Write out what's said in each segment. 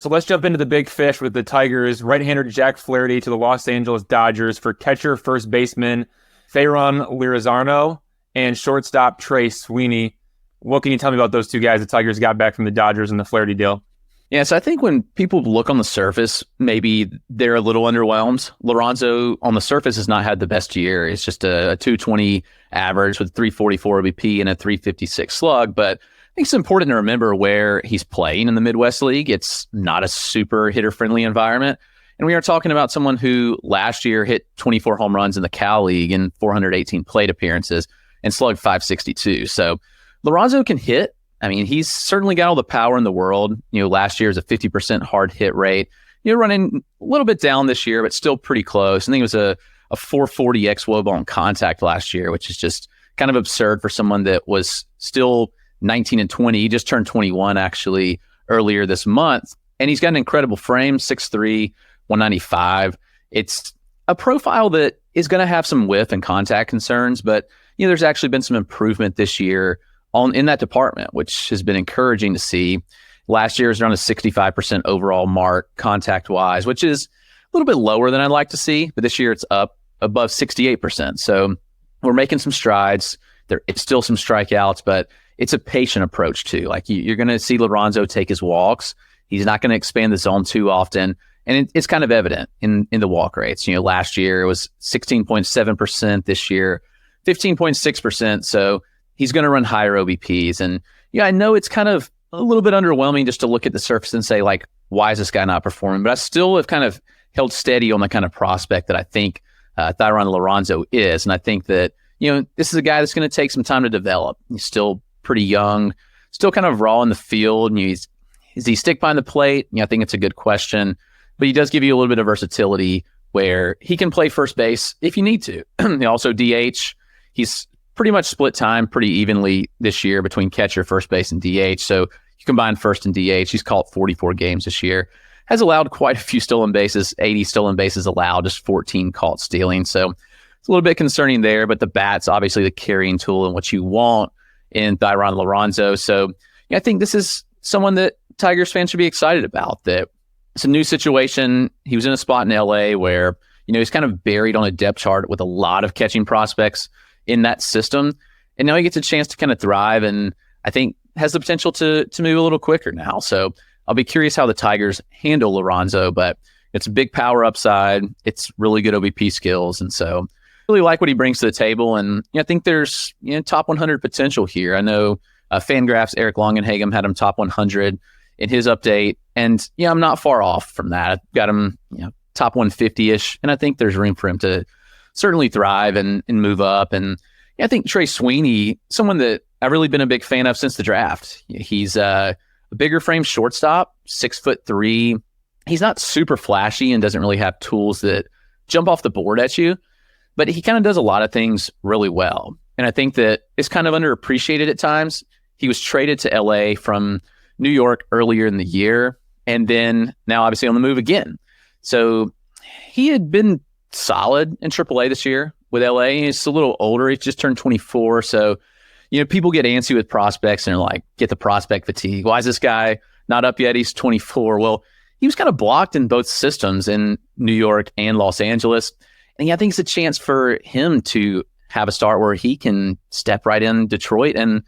So let's jump into the big fish with the Tigers. Right-hander Jack Flaherty to the Los Angeles Dodgers for catcher, first baseman Thayron Lirano, and shortstop Trey Sweeney. What can you tell me about those two guys the Tigers got back from the Dodgers and the Flaherty deal? Yeah, so I think when people look on the surface, maybe they're a little underwhelmed. Lorenzo on the surface has not had the best year. It's just a 220 average with 344 OBP and a 356 slug. But I think it's important to remember where he's playing in the Midwest League. It's not a super hitter-friendly environment. And we are talking about someone who last year hit 24 home runs in the Cal League and 418 plate appearances and slugged 562. So Lorenzo can hit. I mean, he's certainly got all the power in the world. Last year was a 50% hard hit rate. Running a little bit down this year, but still pretty close. I think it was a 440 xWOBA on contact last year, which is just kind of absurd for someone that was still 19 and 20. He just turned 21 actually earlier this month. And he's got an incredible frame, 6'3", 195. It's a profile that is going to have some whiff and contact concerns, but there's actually been some improvement this year in that department, which has been encouraging to see. Last year was around a 65% overall mark contact-wise, which is a little bit lower than I'd like to see, but this year it's up above 68%. So we're making some strides. There is still some strikeouts, but it's a patient approach too. Like you're going to see Lorenzo take his walks. He's not going to expand the zone too often. And it's kind of evident in the walk rates. Last year it was 16.7%, this year 15.6%. So he's going to run higher OBPs. And I know it's kind of a little bit underwhelming just to look at the surface and say, like, why is this guy not performing? But I still have kind of held steady on the kind of prospect that I think Thayron Lorenzo is. And I think that, this is a guy that's going to take some time to develop. He's still pretty young, still kind of raw in the field. Is he stick behind the plate? I think it's a good question. But he does give you a little bit of versatility where he can play first base if you need to. Also DH. He's pretty much split time pretty evenly this year between catcher, first base, and DH. So you combine first and DH. He's caught 44 games this year. Has allowed quite a few stolen bases, 80 stolen bases allowed, just 14 caught stealing. So it's a little bit concerning there, but the bat's obviously the carrying tool and what you want in Thayron Lorenzo. So I think this is someone that Tigers fans should be excited about. That it's a new situation. He was in a spot in LA where, he's kind of buried on a depth chart with a lot of catching prospects in that system. And now he gets a chance to kind of thrive and I think has the potential to move a little quicker now. So I'll be curious how the Tigers handle Lorenzo, but it's a big power upside. It's really good OBP skills. And so I really like what he brings to the table. And I think there's top 100 potential here. I know Fangraphs' Eric Longenhagen had him top 100 in his update. And I'm not far off from that. I've got him top 150-ish. And I think there's room for him to certainly thrive and move up. And I think Trey Sweeney, someone that I've really been a big fan of since the draft. He's a bigger frame shortstop, 6'3". He's not super flashy and doesn't really have tools that jump off the board at you, but he kind of does a lot of things really well. And I think that it's kind of underappreciated at times. He was traded to LA from New York earlier in the year, and then now obviously on the move again. So he had been solid in AAA this year with LA. He's a little older. He's just turned 24. So, people get antsy with prospects and are like, get the prospect fatigue. Why is this guy not up yet? He's 24. Well, he was kind of blocked in both systems in New York and Los Angeles. And I think it's a chance for him to have a start where he can step right in Detroit. And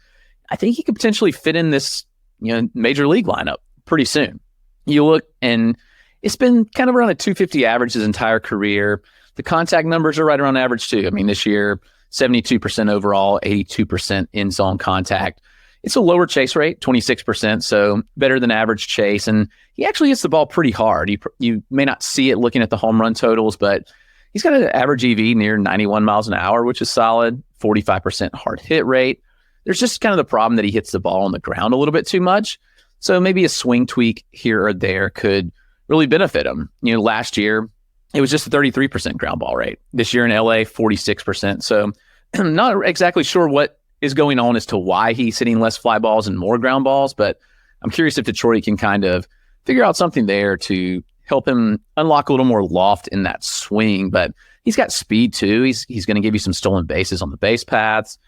I think he could potentially fit in this, major league lineup pretty soon. You look and it's been kind of around a 250 average his entire career. The contact numbers are right around average too. I mean, this year, 72% overall, 82% in zone contact. It's a lower chase rate, 26%, so better than average chase. And he actually hits the ball pretty hard. You may not see it looking at the home run totals, but he's got an average EV near 91 miles an hour, which is solid, 45% hard hit rate. There's just kind of the problem that he hits the ball on the ground a little bit too much. So maybe a swing tweak here or there could really benefit him. Last year, it was just a 33% ground ball rate. This year in LA, 46%. So I'm not exactly sure what is going on as to why he's hitting less fly balls and more ground balls, but I'm curious if Detroit can kind of figure out something there to help him unlock a little more loft in that swing. But he's got speed too. He's going to give you some stolen bases on the base paths.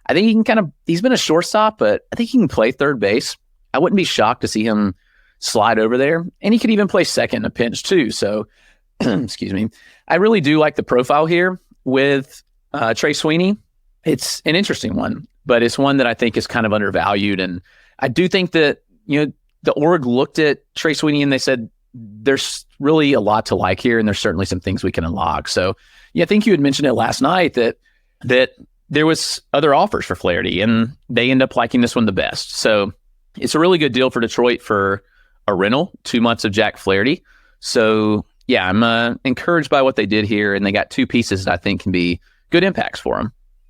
I think he can he's been a shortstop, but I think he can play third base. I wouldn't be shocked to see him slide over there. And he could even play second in a pinch too. So, excuse me. I really do like the profile here with Trey Sweeney. It's an interesting one, but it's one that I think is kind of undervalued. And I do think that, the org looked at Trey Sweeney and they said, there's really a lot to like here, and there's certainly some things we can unlock. So, I think you had mentioned it last night that there was other offers for Flaherty, and they end up liking this one the best. So it's a really good deal for Detroit for a rental, 2 months of Jack Flaherty. So, I'm encouraged by what they did here, and they got two pieces that I think can be good impacts for them.